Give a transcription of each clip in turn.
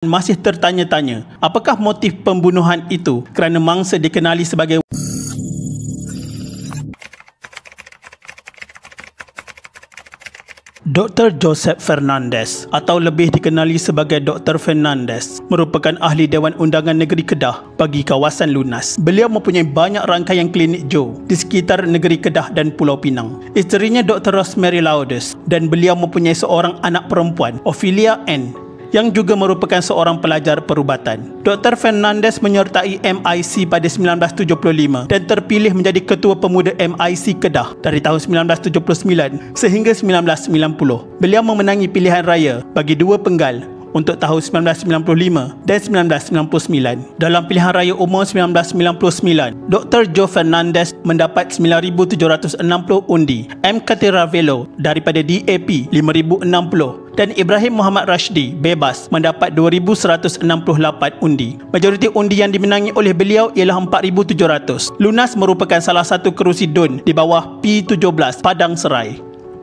masih tertanya-tanya apakah motif pembunuhan itu kerana mangsa dikenali sebagai Dr. Joseph Fernandez atau lebih dikenali sebagai Dr. Fernandez merupakan ahli Dewan Undangan Negeri Kedah bagi kawasan Lunas. Beliau mempunyai banyak rangkaian klinik Joe di sekitar negeri Kedah dan Pulau Pinang. Isterinya Dr. Rosemary Laudes dan beliau mempunyai seorang anak perempuan, Ophelia Ann, yang juga merupakan seorang pelajar perubatan. Dr. Fernandez menyertai MIC pada 1975 dan terpilih menjadi Ketua Pemuda MIC Kedah dari tahun 1979 sehingga 1990. Beliau memenangi pilihan raya bagi dua penggal untuk tahun 1995 dan 1999. Dalam pilihan raya umum 1999, Dr. Joe Fernandez mendapat 9,760 undi, M. Catiravello daripada DAP 5,060 dan Ibrahim Muhammad Rashdi bebas mendapat 2,168 undi. Majoriti undi yang dimenangi oleh beliau ialah 4,700. Lunas merupakan salah satu kerusi DUN di bawah P17 Padang Serai.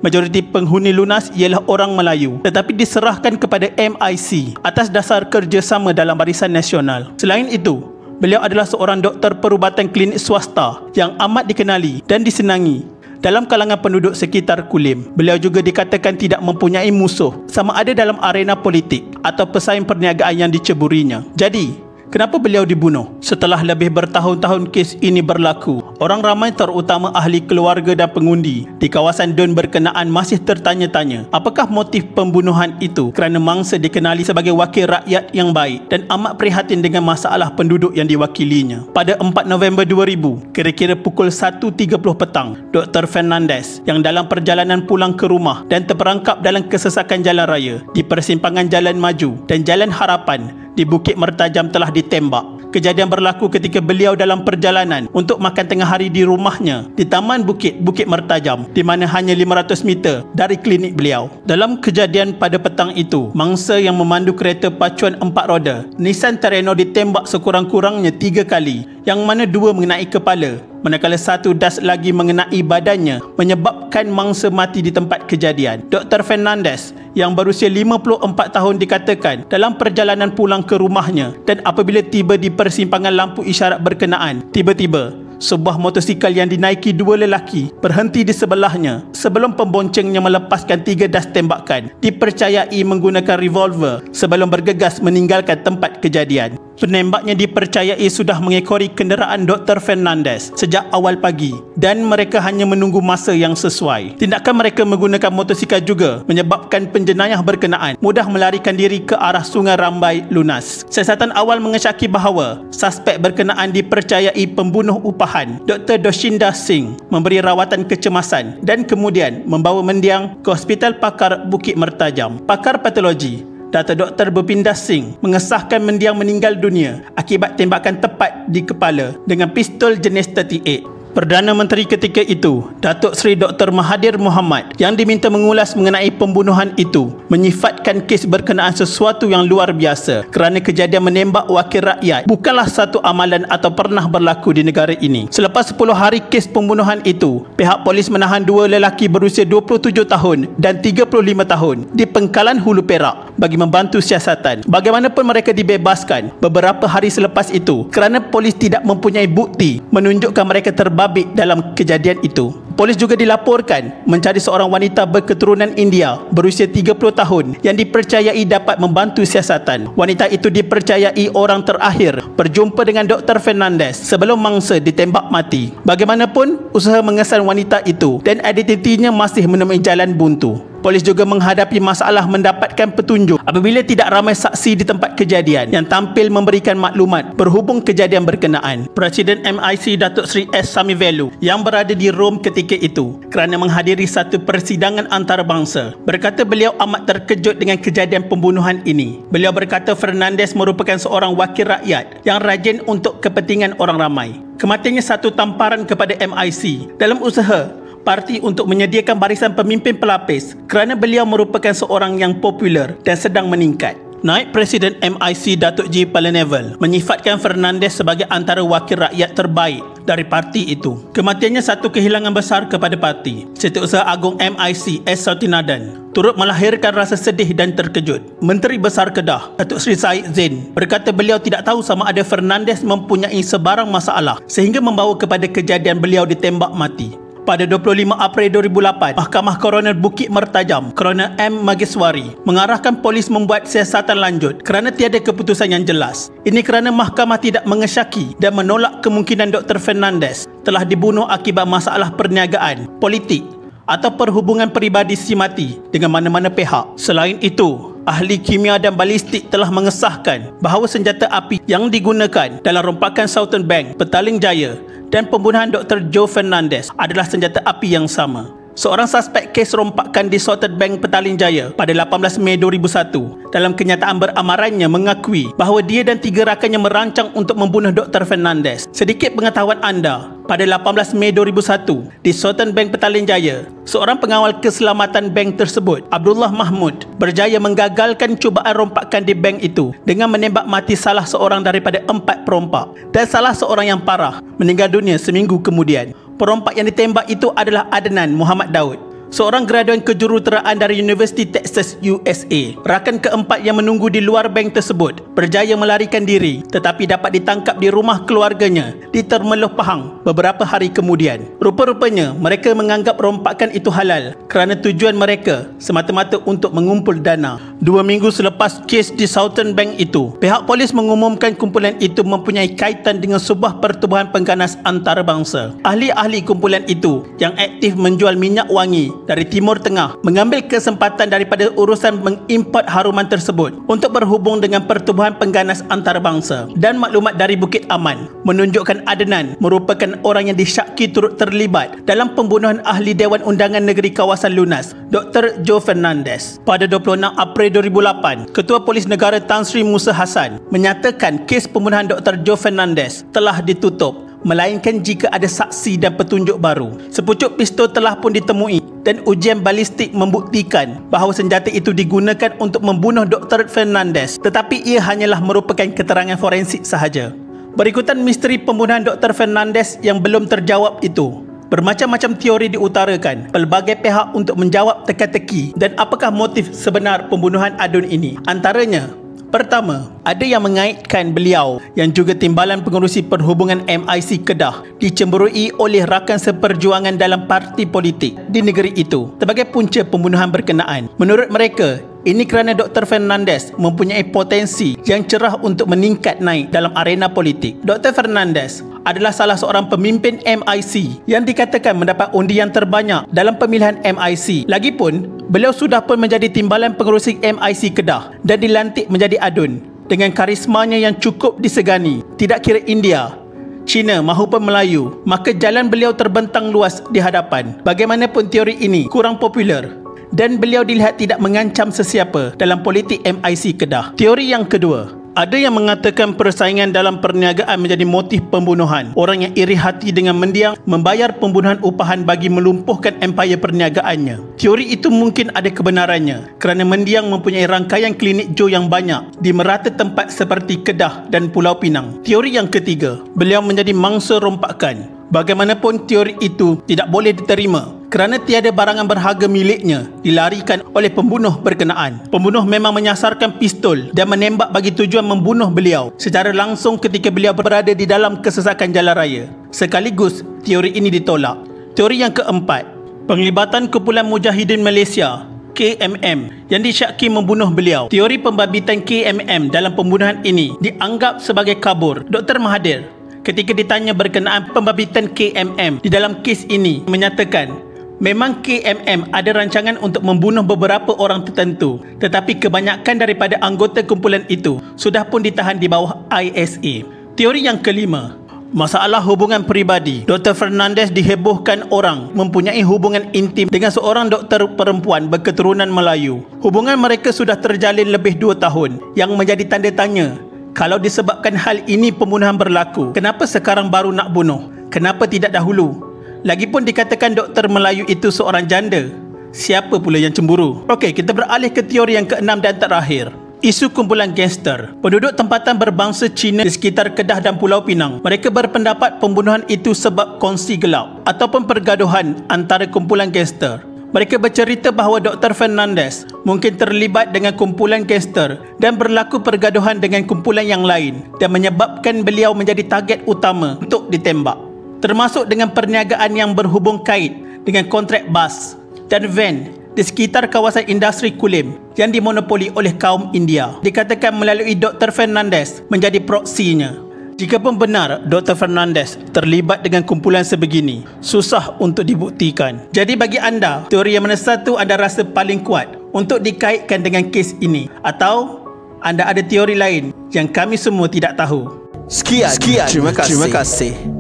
Majoriti penghuni Lunas ialah orang Melayu tetapi diserahkan kepada MIC atas dasar kerjasama dalam barisan nasional. Selain itu, beliau adalah seorang doktor perubatan klinik swasta yang amat dikenali dan disenangi dalam kalangan penduduk sekitar Kulim. Beliau juga dikatakan tidak mempunyai musuh sama ada dalam arena politik atau pesaing perniagaan yang diceburinya. Jadi, kenapa beliau dibunuh? Setelah lebih bertahun-tahun kes ini berlaku, orang ramai terutama ahli keluarga dan pengundi di kawasan DUN berkenaan masih tertanya-tanya apakah motif pembunuhan itu kerana mangsa dikenali sebagai wakil rakyat yang baik dan amat prihatin dengan masalah penduduk yang diwakilinya. Pada 4 November 2000, kira-kira pukul 1.30 petang, Dr. Fernandez yang dalam perjalanan pulang ke rumah dan terperangkap dalam kesesakan jalan raya di persimpangan Jalan Maju dan Jalan Harapan di Bukit Mertajam telah ditembak. Kejadian berlaku ketika beliau dalam perjalanan untuk makan tengah hari di rumahnya di Taman Bukit Mertajam, di mana hanya 500 meter dari klinik beliau. Dalam kejadian pada petang itu, mangsa yang memandu kereta pacuan 4 roda Nissan Terreno ditembak sekurang-kurangnya 3 kali, yang mana 2 mengenai kepala, manakala 1 das lagi mengenai badannya, menyebabkan mangsa mati di tempat kejadian. Dr. Fernandez yang berusia 54 tahun dikatakan dalam perjalanan pulang ke rumahnya dan apabila tiba di persimpangan lampu isyarat berkenaan, tiba-tiba sebuah motosikal yang dinaiki 2 lelaki berhenti di sebelahnya sebelum pemboncengnya melepaskan 3 das tembakan, dipercayai menggunakan revolver sebelum bergegas meninggalkan tempat kejadian. Penembaknya dipercayai sudah mengekori kenderaan Dr. Fernandez sejak awal pagi dan mereka hanya menunggu masa yang sesuai. Tindakan mereka menggunakan motosikal juga menyebabkan penjenayah berkenaan mudah melarikan diri ke arah Sungai Rambai, Lunas. Siasatan awal mengesyaki bahawa suspek berkenaan dipercayai pembunuh upahan. Dr. Doshinda Singh memberi rawatan kecemasan dan kemudian membawa mendiang ke Hospital Pakar Bukit Mertajam. Pakar patologi Dr. Bupinda Singh mengesahkan mendiang meninggal dunia akibat tembakan tepat di kepala dengan pistol jenis 38. Perdana Menteri ketika itu, Datuk Seri Dr. Mahathir Mohamad, yang diminta mengulas mengenai pembunuhan itu, menyifatkan kes berkenaan sesuatu yang luar biasa kerana kejadian menembak wakil rakyat bukanlah satu amalan atau pernah berlaku di negara ini. Selepas 10 hari kes pembunuhan itu, pihak polis menahan 2 lelaki berusia 27 tahun dan 35 tahun di Pengkalan Hulu Perak bagi membantu siasatan. Bagaimanapun mereka dibebaskan beberapa hari selepas itu kerana polis tidak mempunyai bukti menunjukkan mereka terbabit dalam kejadian itu. Polis juga dilaporkan mencari seorang wanita berketurunan India berusia 30 tahun yang dipercayai dapat membantu siasatan. Wanita itu dipercayai orang terakhir berjumpa dengan Dr. Fernandez sebelum mangsa ditembak mati. Bagaimanapun, usaha mengesan wanita itu dan identitinya masih menemui jalan buntu. Polis juga menghadapi masalah mendapatkan petunjuk apabila tidak ramai saksi di tempat kejadian yang tampil memberikan maklumat berhubung kejadian berkenaan. Presiden MIC Datuk Seri S. Samivelu yang berada di Rom ketika itu kerana menghadiri satu persidangan antarabangsa berkata beliau amat terkejut dengan kejadian pembunuhan ini. Beliau berkata Fernandez merupakan seorang wakil rakyat yang rajin untuk kepentingan orang ramai. Kematiannya satu tamparan kepada MIC dalam usaha parti untuk menyediakan barisan pemimpin pelapis kerana beliau merupakan seorang yang popular dan sedang meningkat. Naib Presiden MIC Datuk G. Palanevel menyifatkan Fernandes sebagai antara wakil rakyat terbaik dari parti itu. Kematiannya satu kehilangan besar kepada parti. Setiausaha Agung MIC S. Sautinadan turut melahirkan rasa sedih dan terkejut. Menteri Besar Kedah Datuk Seri Said Zain berkata beliau tidak tahu sama ada Fernandes mempunyai sebarang masalah sehingga membawa kepada kejadian beliau ditembak mati. Pada 25 April 2008, Mahkamah Koroner Bukit Mertajam, Koroner M. Mageswari, mengarahkan polis membuat siasatan lanjut kerana tiada keputusan yang jelas. Ini kerana mahkamah tidak mengesyaki dan menolak kemungkinan Dr. Fernandes telah dibunuh akibat masalah perniagaan, politik atau perhubungan peribadi si mati dengan mana-mana pihak. Selain itu, ahli kimia dan balistik telah mengesahkan bahawa senjata api yang digunakan dalam rompakan Southern Bank, Petaling Jaya dan pembunuhan Dr. Joe Fernandes adalah senjata api yang sama. Seorang suspek kes rompakan di Southern Bank Petaling Jaya pada 18 Mei 2001 dalam kenyataan beramarannya mengakui bahawa dia dan 3 rakannya merancang untuk membunuh Dr. Fernandes. Sedikit pengetahuan anda, pada 18 Mei 2001 di Southern Bank Petaling Jaya, seorang pengawal keselamatan bank tersebut, Abdullah Mahmud, berjaya menggagalkan cubaan rompakan di bank itu dengan menembak mati salah seorang daripada 4 perompak dan salah seorang yang parah meninggal dunia seminggu kemudian. Perompak yang ditembak itu adalah Adnan Muhammad Daud, seorang graduan kejuruteraan dari Universiti Texas USA. Rakan keempat yang menunggu di luar bank tersebut berjaya melarikan diri tetapi dapat ditangkap di rumah keluarganya di Termeloh Pahang beberapa hari kemudian. Rupa-rupanya mereka menganggap rompakan itu halal kerana tujuan mereka semata-mata untuk mengumpul dana. 2 minggu selepas kes di Southern Bank itu, pihak polis mengumumkan kumpulan itu mempunyai kaitan dengan sebuah pertubuhan pengganas antarabangsa. Ahli-ahli kumpulan itu yang aktif menjual minyak wangi dari Timur Tengah mengambil kesempatan daripada urusan mengimport haruman tersebut untuk berhubung dengan pertubuhan pengganas antarabangsa. Dan maklumat dari Bukit Aman menunjukkan Adnan merupakan orang yang disyaki turut terlibat dalam pembunuhan ahli Dewan Undangan Negeri Kawasan Lunas, Dr. Joe Fernandes. Pada 26 April 2008, Ketua Polis Negara Tan Sri Musa Hassan menyatakan kes pembunuhan Dr. Joe Fernandes telah ditutup, melainkan jika ada saksi dan petunjuk baru. Sepucuk pistol telah pun ditemui dan ujian balistik membuktikan bahawa senjata itu digunakan untuk membunuh Dr. Fernandes, tetapi ia hanyalah merupakan keterangan forensik sahaja. Berikutan misteri pembunuhan Dr. Fernandes yang belum terjawab itu, bermacam-macam teori diutarakan pelbagai pihak untuk menjawab teka-teki dan apakah motif sebenar pembunuhan adun ini. Antaranya, pertama, ada yang mengaitkan beliau yang juga timbalan pengerusi perhubungan MIC Kedah dicemburui oleh rakan seperjuangan dalam parti politik di negeri itu sebagai punca pembunuhan berkenaan. Menurut mereka, ini kerana Dr. Fernandes mempunyai potensi yang cerah untuk meningkat naik dalam arena politik. Dr. Fernandes adalah salah seorang pemimpin MIC yang dikatakan mendapat undian terbanyak dalam pemilihan MIC. Lagipun, beliau sudah pun menjadi timbalan pengerusi MIC Kedah dan dilantik menjadi adun. Dengan karismanya yang cukup disegani, tidak kira India, Cina maupun Melayu, maka jalan beliau terbentang luas di hadapan. Bagaimanapun teori ini kurang popular dan beliau dilihat tidak mengancam sesiapa dalam politik MIC Kedah. Teori yang kedua, ada yang mengatakan persaingan dalam perniagaan menjadi motif pembunuhan. Orang yang iri hati dengan mendiang membayar pembunuhan upahan bagi melumpuhkan empayar perniagaannya. Teori itu mungkin ada kebenarannya kerana mendiang mempunyai rangkaian klinik Joe yang banyak di merata tempat seperti Kedah dan Pulau Pinang. Teori yang ketiga, beliau menjadi mangsa rompakan. Bagaimanapun teori itu tidak boleh diterima kerana tiada barangan berharga miliknya dilarikan oleh pembunuh berkenaan. Pembunuh memang menyasarkan pistol dan menembak bagi tujuan membunuh beliau secara langsung ketika beliau berada di dalam kesesakan jalan raya. Sekaligus, teori ini ditolak. Teori yang keempat, penglibatan kumpulan Mujahidin Malaysia KMM yang disyaki membunuh beliau. Teori pembabitan KMM dalam pembunuhan ini dianggap sebagai kabur. Dr. Mahathir ketika ditanya berkenaan pembabitan KMM di dalam kes ini menyatakan memang KMM ada rancangan untuk membunuh beberapa orang tertentu, tetapi kebanyakan daripada anggota kumpulan itu sudah pun ditahan di bawah ISA. Teori yang kelima, masalah hubungan peribadi. Dr. Fernandes dihebohkan orang mempunyai hubungan intim dengan seorang doktor perempuan berketurunan Melayu. Hubungan mereka sudah terjalin lebih 2 tahun yang menjadi tanda tanya. Kalau disebabkan hal ini pembunuhan berlaku, kenapa sekarang baru nak bunuh? Kenapa tidak dahulu? Lagipun dikatakan doktor Melayu itu seorang janda. Siapa pula yang cemburu? Okey, kita beralih ke teori yang keenam dan terakhir. Isu kumpulan gangster. Penduduk tempatan berbangsa Cina di sekitar Kedah dan Pulau Pinang, mereka berpendapat pembunuhan itu sebab kongsi gelap ataupun pergaduhan antara kumpulan gangster. Mereka bercerita bahawa Dr. Fernandez mungkin terlibat dengan kumpulan gangster dan berlaku pergaduhan dengan kumpulan yang lain dan menyebabkan beliau menjadi target utama untuk ditembak, termasuk dengan perniagaan yang berhubung kait dengan kontrak bas dan van di sekitar kawasan industri Kulim yang dimonopoli oleh kaum India. Dikatakan melalui Dr. Fernandez menjadi proksinya. Jikapun benar Dr. Fernandez terlibat dengan kumpulan sebegini, susah untuk dibuktikan. Jadi bagi anda, teori yang mana satu anda rasa paling kuat untuk dikaitkan dengan kes ini? Atau anda ada teori lain yang kami semua tidak tahu? Sekian. Terima kasih.